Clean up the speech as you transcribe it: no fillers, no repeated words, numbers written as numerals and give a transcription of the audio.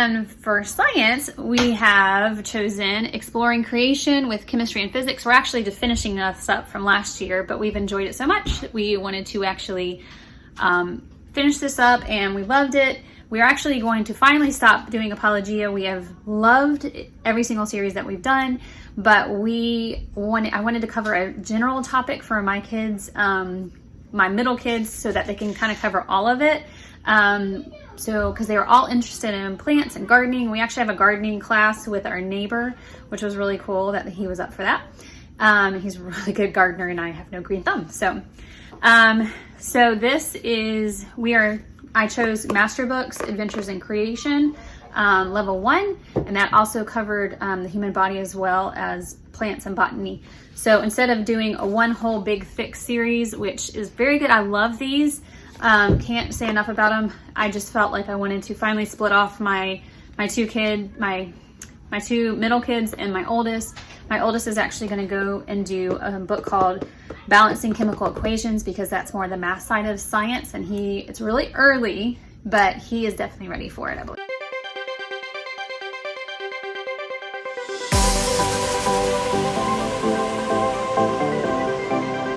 And for science, we have chosen Exploring Creation with Chemistry and Physics. We're actually just finishing this up from last year, but we've enjoyed it so much that we wanted to actually finish this up, and we loved it. We are actually going to finally stop doing Apologia. We have loved every single series that we've done, but I wanted to cover a general topic for my kids, my middle kids, so that they can kind of cover all of it. Because they were all interested in plants and gardening. We actually have a gardening class with our neighbor, which was really cool that he was up for that. He's a really good gardener, and I have no green thumb. So this is, I chose Masterbooks Adventures in Creation, level 1, and that also covered the human body as well as plants and botany. So instead of doing a one whole big thick series, which is very good, I love these. Can't say enough about them. I just felt like I wanted to finally split off my two middle kids and my oldest. My oldest is actually going to go and do a book called Balancing Chemical Equations, because that's more the math side of science, and it's really early, but he is definitely ready for it, I believe.